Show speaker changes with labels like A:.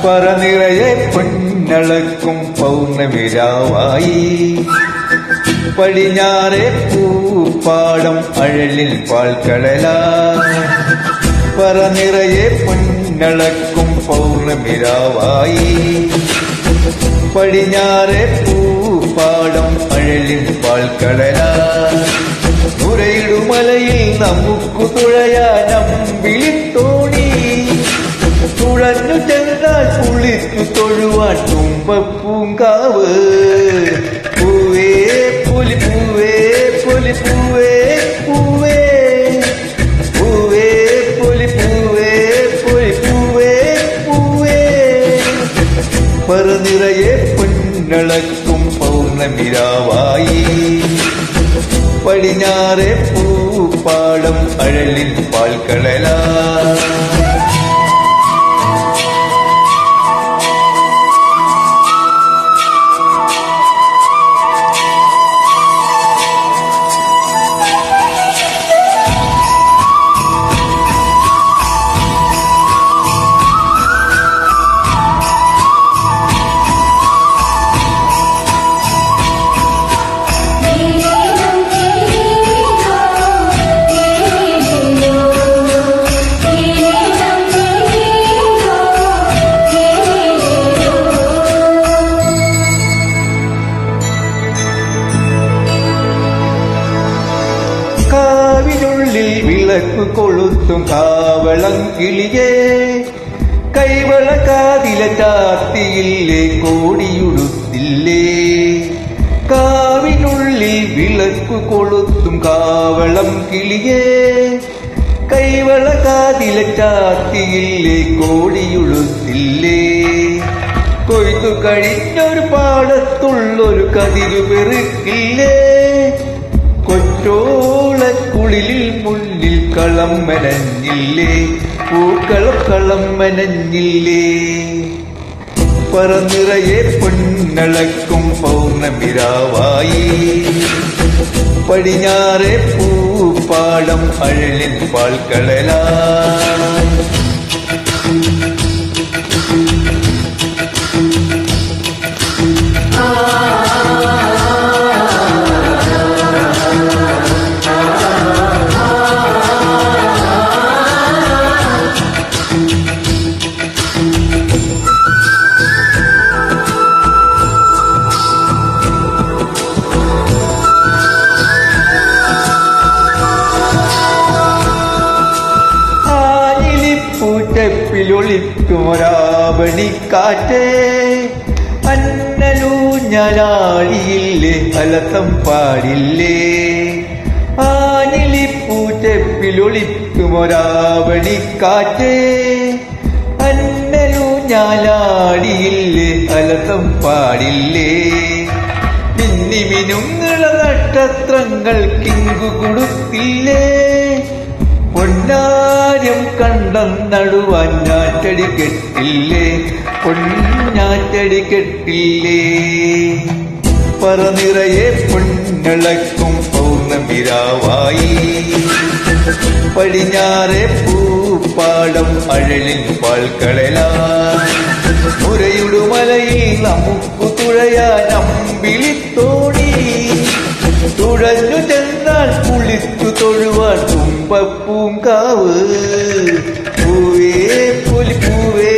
A: പറനിറയെ പൊന്നളക്കും പൗർണമിരാവായി പടിഞ്ഞാറെ പൂപ്പാടം അഴലിൽ പാൽക്കടലാ പറനിറയെ പൊന്നളക്കും പൗർണമിരാവായി പടിഞ്ഞാറെ പൂപ്പാടം അഴലിൽ പാൽക്കടലാ നുരയിടുമലയിൽ നമുക്കു തുഴയാനം വിളിത്തോണി തുഴഞ്ഞു ചെന്നാൽ കുളിച്ചു തൊഴുവാൻ തുമ്പപ്പൂങ്കാവ് പൂവേ പൊലിപ്പൂവേ പൊലിപ്പൂവേ പൂവേ പൂവേ പൊലിപ്പൂവേ പൊലിപ്പൂവേ പൂവേ പറനിറയെ പൊന്നളക്കും പൗർണമിരാവായി പടിഞ്ഞാറെ പൂപ്പാടം അഴലിൽ പാൽക്കടലാ കാവിനുള്ളിൽ വിളക്ക് കൊളുത്തും കാവളം കിളിയേ കൈവള കാതില ചാത്തിയില്ലേ കോടിയുടുത്തില്ലേ കാവിനുള്ളിൽ വിളക്ക് കൊളുത്തും കാവളം കിളിയേ കൈവള കാതില ചാത്തിയില്ലേ കോടിയുടുത്തില്ലേ കൊയ്തു കഴിഞ്ഞൊരു പാടത്തുള്ളൊരു കതിരു പെറുക്കില്ലേ കൊറ്റോളക്കുളിലിൽ മുന്നിൽ കളം മെനഞ്ഞില്ലേ പൂക്കളം കളം മെനഞ്ഞില്ലേ പറനിറയെ പൊന്നളക്കും പൗർണമിരാവായി പടിഞ്ഞാറെ പൂപ്പാടം അഴലിൻ പാൽക്കടലാ ൊളിക്കുമൊരാവണിക്കാറ്റേ അന്നലൂഞ്ഞലാടിയില്ലേ അലസം പാടില്ലേ ആഞ്ഞിലിപ്പൂറ്റപ്പിലൊളിക്കുമൊരാവണിക്കാറ്റേ അന്നലൂഞ്ഞലാടിയില്ലേ അലസം പാടില്ലേ മിന്നിമിനുങ്ങള നക്ഷത്രങ്ങൾ കിങ്കു കൊടുത്തില്ലേ പൊന്നാര്യം കണ്ടം നടുവാൻ ഞാറ്റടി കെട്ടില്ലേ പൊന്നാറ്റടി കെട്ടില്ലേ പറനിറയെ പൊന്നളക്കും പൗർണമിരാവായി പടിഞ്ഞാറെ പൂപ്പാടം അഴലിൻ പാൽക്കടലാ മുരയിടുമലയിൽ നമുക്കു തുഴയാനം വിളിത്തോണി തുഴഞ്ഞു ചെന്നാൽ കുളിച്ചു തൊഴുവാൻ തുമ്പപ്പൂങ്കാവ് പൂവേ പൊലിപ്പൂവേ